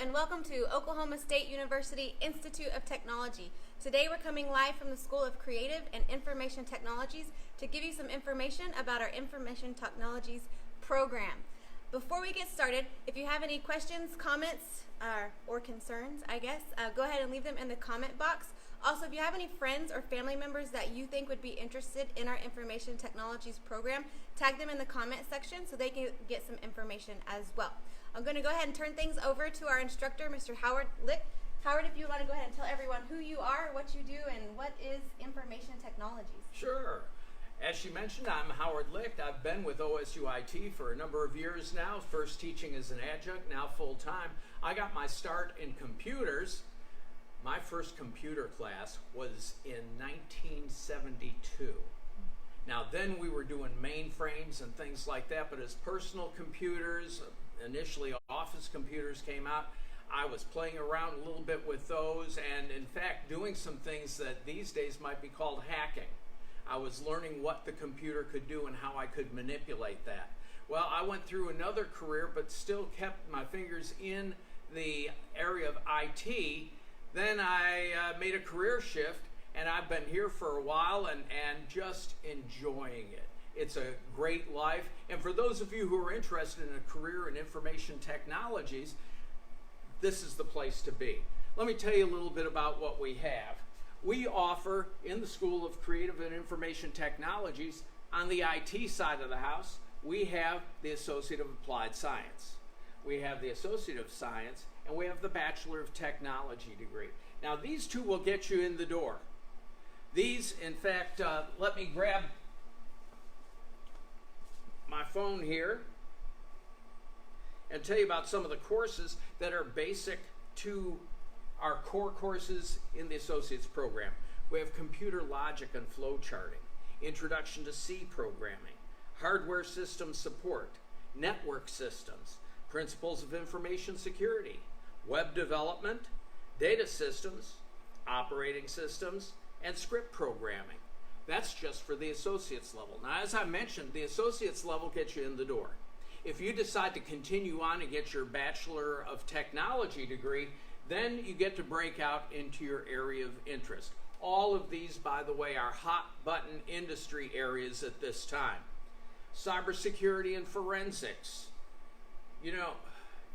and welcome to Oklahoma State University Institute of Technology. Today we're coming live from the School of Creative and Information Technologies to give you some information about our Information Technologies program. Before we get started, if you have any questions, comments, or concerns, go ahead and leave them in the comment box. Also, if you have any friends or family members that you think would be interested in our Information Technologies program, tag them in the comment section so they can get some information as well. I'm going to go ahead and turn things over to our instructor, Mr. Howard Licht. Howard, if you want to go ahead and tell everyone who you are, what you do, and what is Information Technologies. Sure. As she mentioned, I'm Howard Licht. I've been with OSUIT for a number of years now, first teaching as an adjunct, now full-time. I got my start in computers. My first computer class was in 1972. Now then we were doing mainframes and things like that, but as personal computers, initially office computers came out, I was playing around a little bit with those and in fact doing some things that these days might be called hacking. I was learning what the computer could do and how I could manipulate that. Well, I went through another career but still kept my fingers in the area of IT. Then I made a career shift and I've been here for a while and just enjoying it. It's a great life. And for those of you who are interested in a career in information technologies, this is the place to be. Let me tell you a little bit about what we have. We offer in the School of Creative and Information Technologies, on the IT side of the house, we have the Associate of Applied Science. We have the Associate of Science, and we have the Bachelor of Technology degree. Now these two will get you in the door. These, in fact, let me grab my phone here and tell you about some of the courses that are basic to our core courses in the Associates program. We have Computer Logic and Flow Charting, Introduction to C Programming, Hardware System Support, Network Systems, Principles of Information Security, Web Development, Data Systems, Operating Systems, and Script Programming. That's just for the Associates level. Now, as I mentioned, the Associates level gets you in the door. If you decide to continue on and get your Bachelor of Technology degree, then you get to break out into your area of interest. All of these, by the way, are hot button industry areas at this time. Cybersecurity and forensics. You know,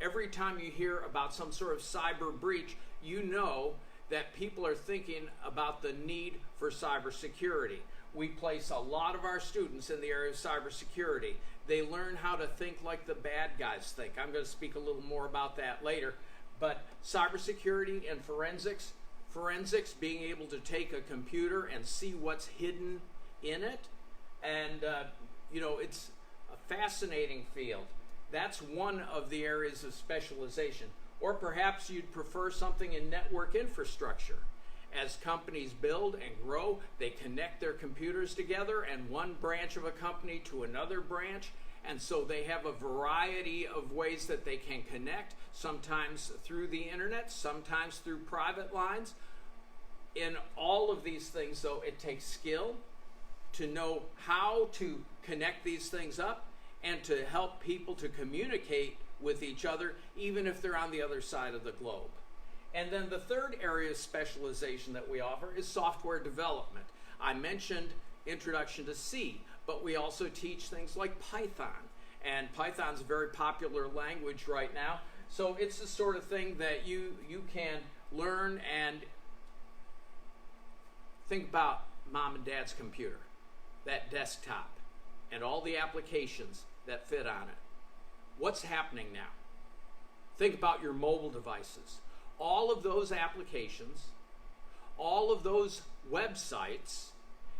every time you hear about some sort of cyber breach, you know that people are thinking about the need for cybersecurity. We place a lot of our students in the area of cybersecurity. They learn how to think like the bad guys think. I'm going to speak a little more about that later. But cybersecurity and forensics being able to take a computer and see what's hidden in it, and you know, it's a fascinating field. That's one of the areas of specialization. Or perhaps you'd prefer something in network infrastructure. As companies build and grow, they connect their computers together and one branch of a company to another branch, and so they have a variety of ways that they can connect, sometimes through the internet, sometimes through private lines. In all of these things, though, it takes skill to know how to connect these things up and to help people to communicate with each other, even if they're on the other side of the globe. And then the third area of specialization that we offer is software development. I mentioned Introduction to C, but we also teach things like Python. And Python's a very popular language right now. So it's the sort of thing that you can learn and think about mom and dad's computer, that desktop, and all the applications that fit on it. What's happening now? Think about your mobile devices. All of those applications, all of those websites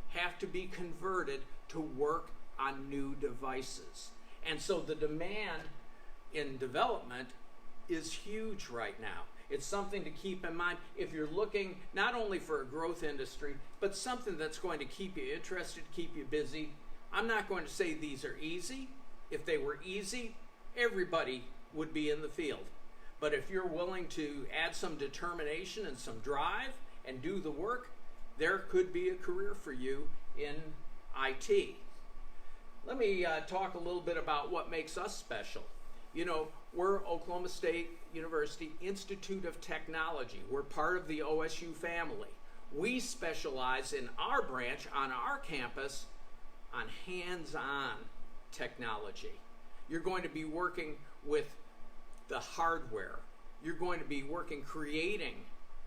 have to be converted to work on new devices. And so the demand in development is huge right now. It's something to keep in mind if you're looking not only for a growth industry, but something that's going to keep you interested, keep you busy. I'm not going to say these are easy. If they were easy, everybody would be in the field. But if you're willing to add some determination and some drive and do the work, there could be a career for you in IT. Let me talk a little bit about what makes us special. You know, we're Oklahoma State University Institute of Technology. We're part of the OSU family. We specialize in our branch on our campus on hands-on technology. You're going to be working with the hardware. You're going to be working creating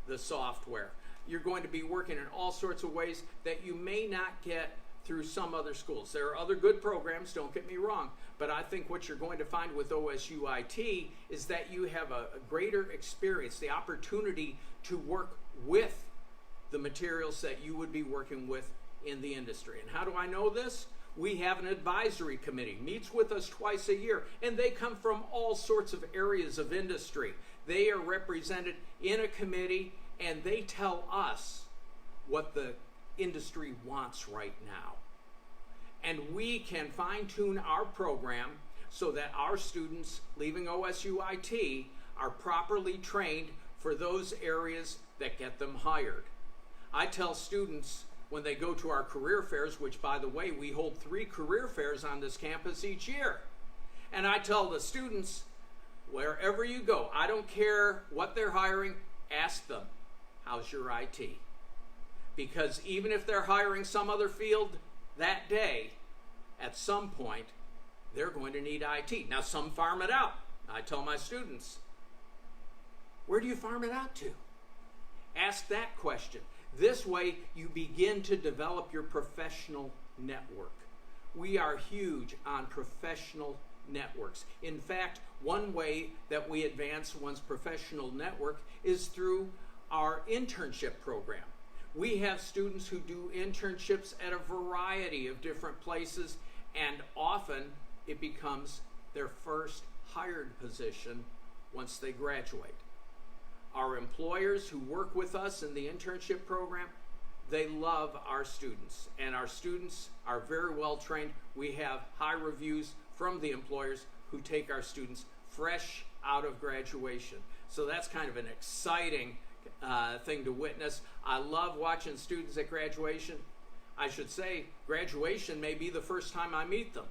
the software. You're going to be working in all sorts of ways that you may not get through some other schools. There are other good programs, don't get me wrong, but I think what you're going to find with OSU IT is that you have a greater experience, the opportunity to work with the materials that you would be working with in the industry. And how do I know this? We have an advisory committee, meets with us twice a year, and they come from all sorts of areas of industry. They are represented in a committee, and they tell us what the industry wants right now. And we can fine-tune our program so that our students leaving OSU IT are properly trained for those areas that get them hired. I tell students when they go to our career fairs, which by the way, we hold 3 career fairs on this campus each year. And I tell the students, wherever you go, I don't care what they're hiring, ask them, how's your IT? Because even if they're hiring some other field that day, at some point, they're going to need IT. Now, some farm it out. I tell my students, where do you farm it out to? Ask that question. This way, you begin to develop your professional network. We are huge on professional networks. In fact, one way that we advance one's professional network is through our internship program. We have students who do internships at a variety of different places, and often it becomes their first hired position once they graduate. Our employers who work with us in the internship program, they love our students, and our students are very well trained. We have high reviews from the employers who take our students fresh out of graduation. So that's kind of an exciting thing to witness. I love watching students at graduation. I should say graduation may be the first time I meet them.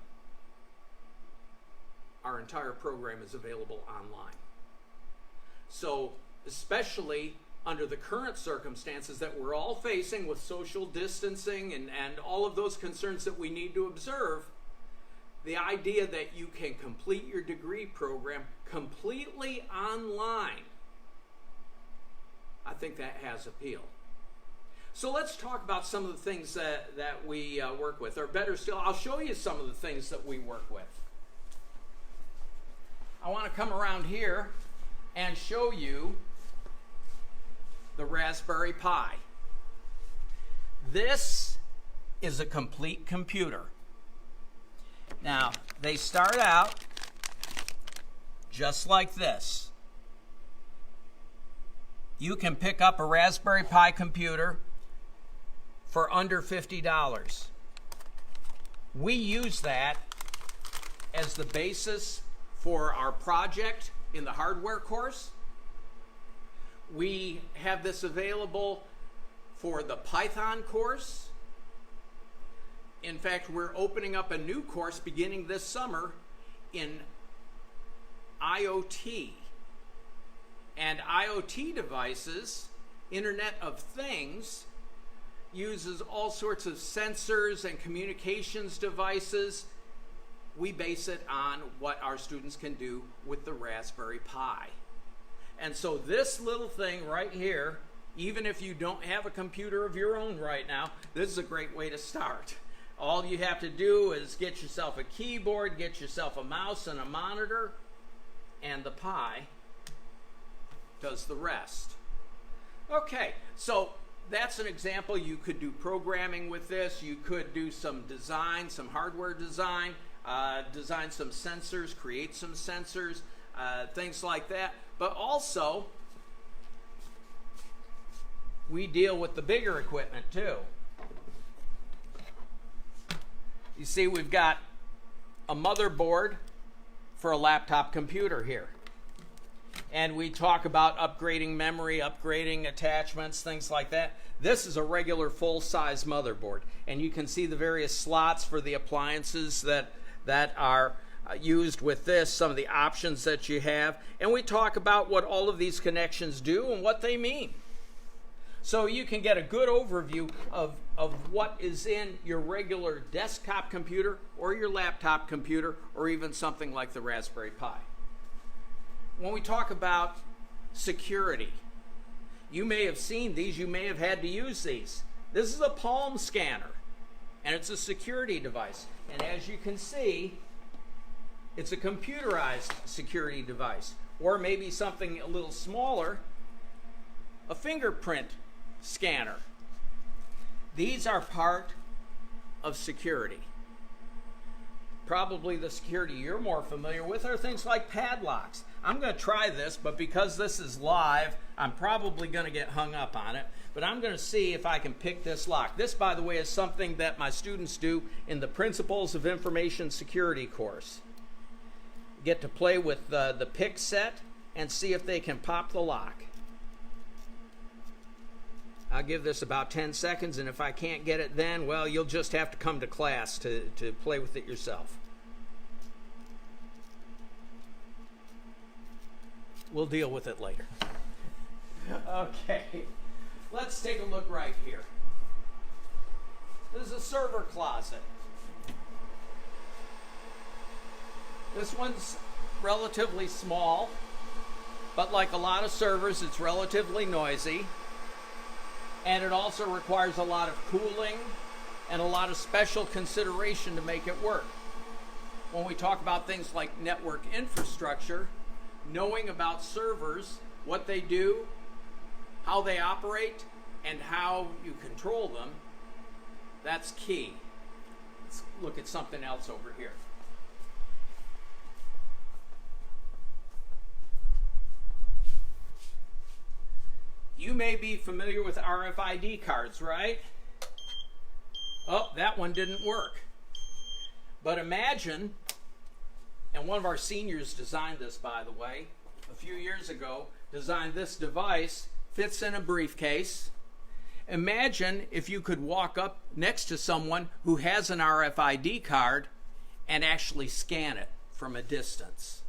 Our entire program is available online. So especially under the current circumstances that we're all facing with social distancing and all of those concerns that we need to observe, the idea that you can complete your degree program completely online, I think that has appeal. So let's talk about some of the things that we work with, or better still, I'll show you some of the things that we work with. I want to come around here and show you the Raspberry Pi. This is a complete computer. Now, they start out just like this. You can pick up a Raspberry Pi computer for under $50. We use that as the basis for our project in the hardware course. We have this available for the Python course. In fact, we're opening up a new course beginning this summer in IoT. And IoT devices, Internet of Things, uses all sorts of sensors and communications devices. We base it on what our students can do with the Raspberry Pi. And so this little thing right here, even if you don't have a computer of your own right now, this is a great way to start. All you have to do is get yourself a keyboard, get yourself a mouse and a monitor, and the Pi does the rest. Okay, so that's an example. You could do programming with this. You could do some design, some hardware design, design some sensors, create some sensors, things like that. But also, we deal with the bigger equipment too. You see, we've got a motherboard for a laptop computer here. And we talk about upgrading memory, upgrading attachments, things like that. This is a regular full-size motherboard. And you can see the various slots for the appliances that are used with this, some of the options that you have, and we talk about what all of these connections do and what they mean. So you can get a good overview of what is in your regular desktop computer or your laptop computer or even something like the Raspberry Pi. When we talk about security, you may have seen these, you may have had to use these. This is a palm scanner, and it's a security device. And as you can see, it's a computerized security device, or maybe something a little smaller, a fingerprint scanner. These are part of security. Probably the security you're more familiar with are things like padlocks. I'm going to try this, but because this is live, I'm probably going to get hung up on it. But I'm going to see if I can pick this lock. This, by the way, is something that my students do in the Principles of Information Security course. Get to play with the pick set and see if they can pop the lock. I'll give this about 10 seconds, and if I can't get it then, well, you'll just have to come to class to play with it yourself. We'll deal with it later. Okay, let's take a look right here. This is a server closet. This one's relatively small, but like a lot of servers, it's relatively noisy. And it also requires a lot of cooling and a lot of special consideration to make it work. When we talk about things like network infrastructure, knowing about servers, what they do, how they operate, and how you control them, that's key. Let's look at something else over here. You may be familiar with RFID cards, right? Oh, that one didn't work. But imagine, and one of our seniors designed this, by the way, a few years ago, designed this device, fits in a briefcase. Imagine if you could walk up next to someone who has an RFID card and actually scan it from a distance.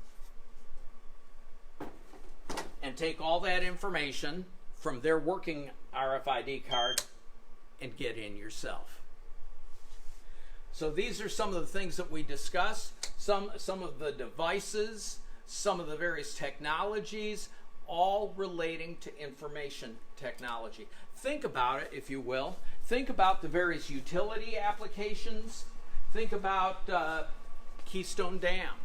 And take all that information from their working RFID card and get in yourself. So these are some of the things that we discuss, some of the devices, some of the various technologies, all relating to information technology. Think about it, if you will. Think about the various utility applications. Think about Keystone Dam.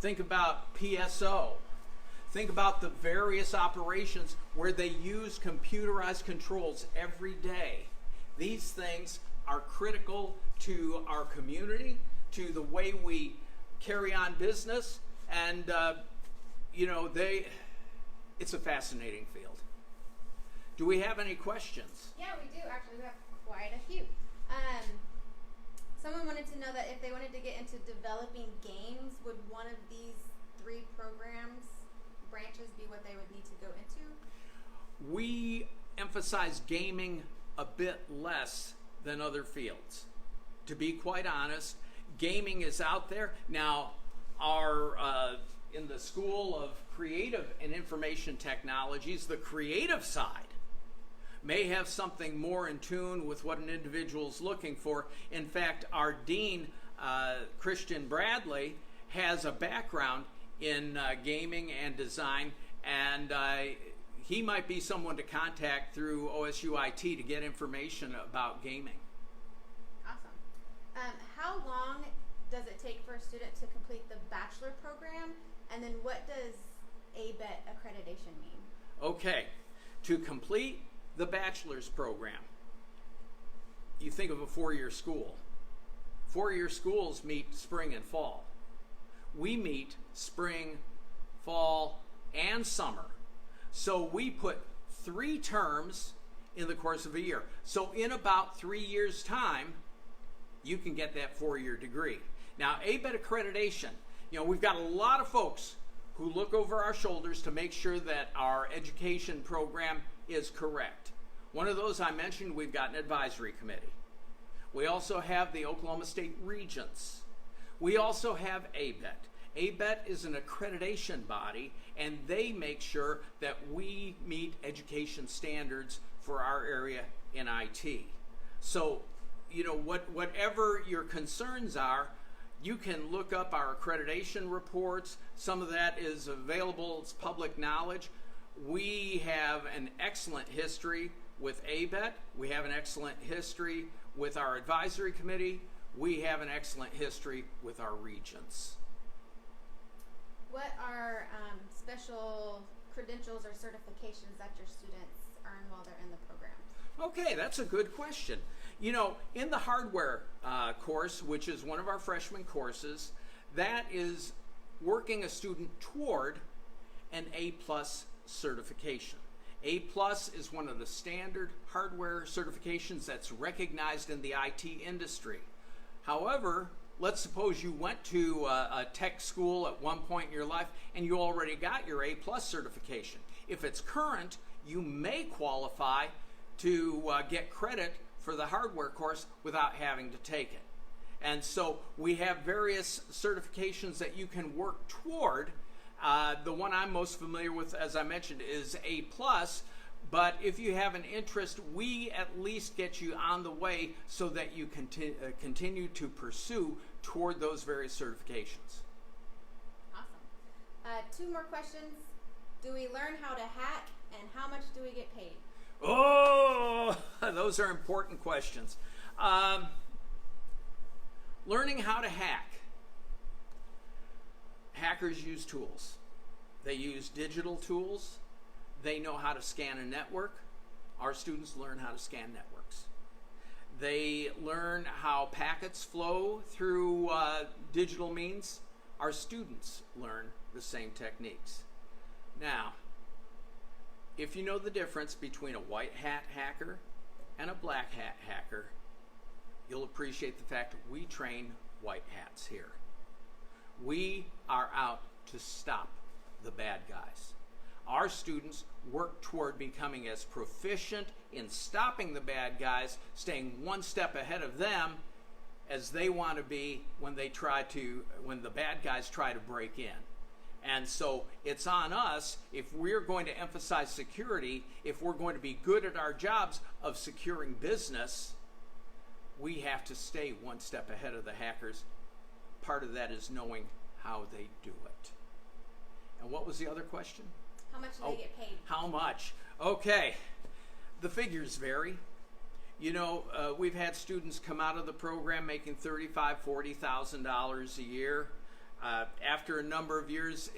Think about PSO. Think about the various operations where they use computerized controls every day. These things are critical to our community, to the way we carry on business, and it's a fascinating field. Do we have any questions? Yeah, we do. Actually, we have quite a few. Someone wanted to know that if they wanted to get into developing games, would one of these 3 branches be what they would need to go into? We emphasize gaming a bit less than other fields. To be quite honest, gaming is out there. Now, in the School of Creative and Information Technologies, the creative side may have something more in tune with what an individual is looking for. In fact, our dean, Christian Bradley, has a background in gaming and design, and he might be someone to contact through OSUIT to get information about gaming. Awesome. How long does it take for a student to complete the bachelor program, and then what does ABET accreditation mean? Okay, to complete the bachelor's program, you think of a 4-year school. 4-year schools meet spring and fall. We meet spring, fall, and summer. So we put 3 terms in the course of a year. So in about 3 years' time, you can get that 4-year degree. Now, ABET accreditation, we've got a lot of folks who look over our shoulders to make sure that our education program is correct. One of those I mentioned, we've got an advisory committee. We also have the Oklahoma State Regents. We also have ABET. ABET is an accreditation body, and they make sure that we meet education standards for our area in IT. So, whatever your concerns are, you can look up our accreditation reports. Some of that is available, it's public knowledge. We have an excellent history with ABET. We have an excellent history with our advisory committee. We have an excellent history with our regents. What are special credentials or certifications that your students earn while they're in the program? Okay, that's a good question. In the hardware course, which is one of our freshman courses, that is working a student toward an A+ certification. A+ is one of the standard hardware certifications that's recognized in the IT industry. However, let's suppose you went to a tech school at one point in your life and you already got your A+ certification. If it's current, you may qualify to get credit for the hardware course without having to take it. And so we have various certifications that you can work toward. The one I'm most familiar with, as I mentioned, is A+, but if you have an interest, we at least get you on the way so that you continue to pursue toward those various certifications. Awesome. 2 more questions. Do we learn how to hack, and how much do we get paid? Oh, those are important questions. Learning how to hack. Hackers use tools. They use digital tools. They know how to scan a network. Our students learn how to scan networks. They learn how packets flow through digital means. Our students learn the same techniques. Now, if you know the difference between a white hat hacker and a black hat hacker, you'll appreciate the fact we train white hats here. We are out to stop the bad guys. Our students work toward becoming as proficient in stopping the bad guys, staying one step ahead of them, as they want to be when the bad guys try to break in. And so it's on us, if we're going to emphasize security, if we're going to be good at our jobs of securing business, we have to stay one step ahead of the hackers. Part of that is knowing how they do it. And what was the other question? How much do they get paid? How much? Okay. The figures vary. We've had students come out of the program making $35,000, $40,000 a year. After a number of years,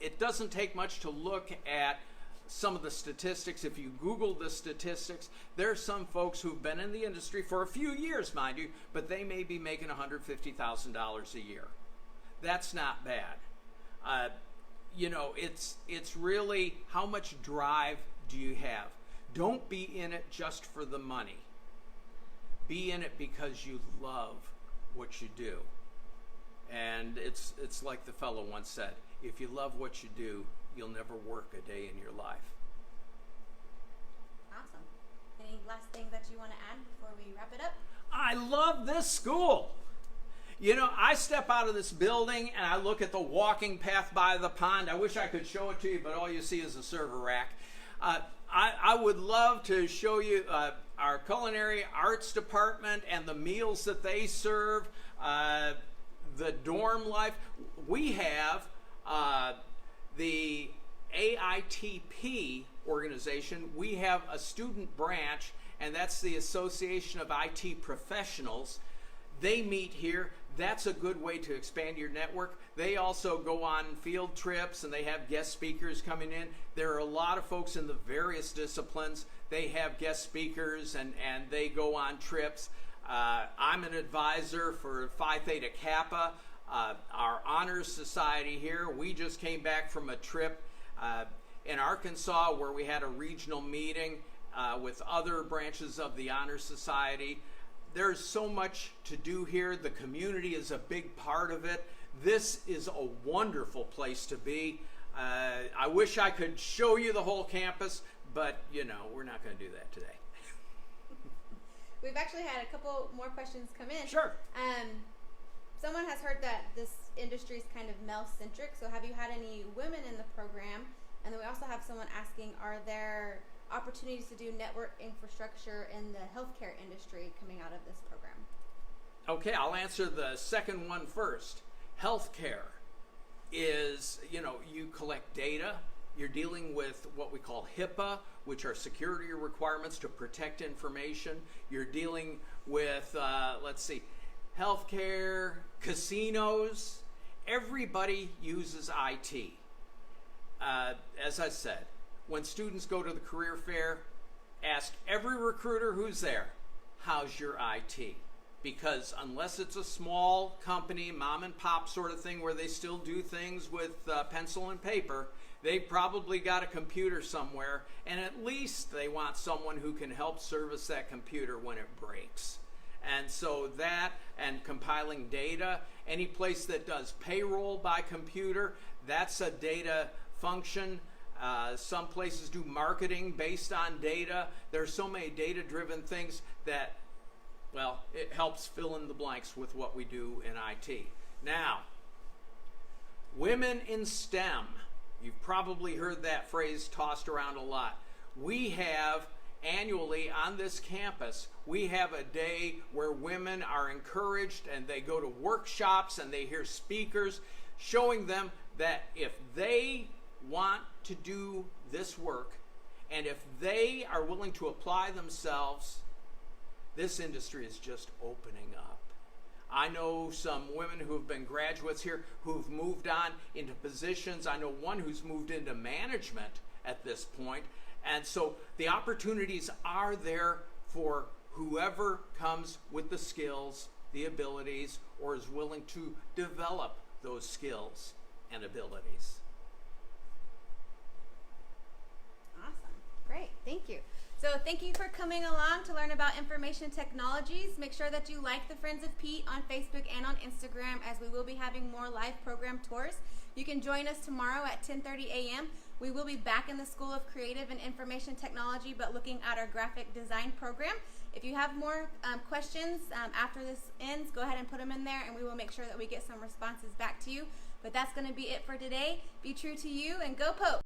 it doesn't take much to look at some of the statistics. If you Google the statistics, there are some folks who've been in the industry for a few years, mind you, but they may be making $150,000 a year. That's not bad. It's really how much drive do you have? Don't be in it just for the money. Be in it because you love what you do. And it's like the fellow once said, if you love what you do, you'll never work a day in your life. Awesome. Any last things that you want to add before we wrap it up? I love this school. I step out of this building and I look at the walking path by the pond. I wish I could show it to you, but all you see is a server rack. I would love to show you our culinary arts department and the meals that they serve, the dorm life. We have the AITP organization. We have a student branch, and that's the Association of IT Professionals. They meet here. That's a good way to expand your network. They also go on field trips, and they have guest speakers coming in. There are a lot of folks in the various disciplines. They have guest speakers, and they go on trips. I'm an advisor for Phi Theta Kappa, our honors society here. We just came back from a trip in Arkansas where we had a regional meeting with other branches of the honor society. There's so much to do here. The community is a big part of it. This is a wonderful place to be. I wish I could show you the whole campus, but we're not going to do that today. We've actually had a couple more questions come in. Sure. someone has heard that this industry is kind of male-centric, so have you had any women in the program? And then we also have someone asking, are there opportunities to do network infrastructure in the healthcare industry coming out of this program? Okay, I'll answer the second one first. Healthcare is, you collect data. You're dealing with what we call HIPAA, which are security requirements to protect information. You're dealing with, healthcare, casinos. Everybody uses IT. As I said, when students go to the career fair, ask every recruiter who's there, how's your IT? Because unless it's a small company, mom and pop sort of thing where they still do things with pencil and paper, they probably got a computer somewhere, and at least they want someone who can help service that computer when it breaks. And so that and compiling data, any place that does payroll by computer, that's a data function. Some places do marketing based on data. There's so many data-driven things that, well, it helps fill in the blanks with what we do in IT. Now, women in STEM. You've probably heard that phrase tossed around a lot. We have annually on this campus, we have a day where women are encouraged and they go to workshops and they hear speakers showing them that if they want to do this work and if they are willing to apply themselves, this industry is just opening up. I know some women who have been graduates here who've moved on into positions. I know one who's moved into management at this point. And so the opportunities are there for whoever comes with the skills, the abilities, or is willing to develop those skills and abilities. Awesome. Great. Thank you. So thank you for coming along to learn about information technologies. Make sure that you like the Friends of Pete on Facebook and on Instagram, as we will be having more live program tours. You can join us tomorrow at 10:30 a.m. We will be back in the School of Creative and Information Technology, but looking at our graphic design program. If you have more questions after this ends, go ahead and put them in there, and we will make sure that we get some responses back to you. But that's going to be it for today. Be true to you and go Pope!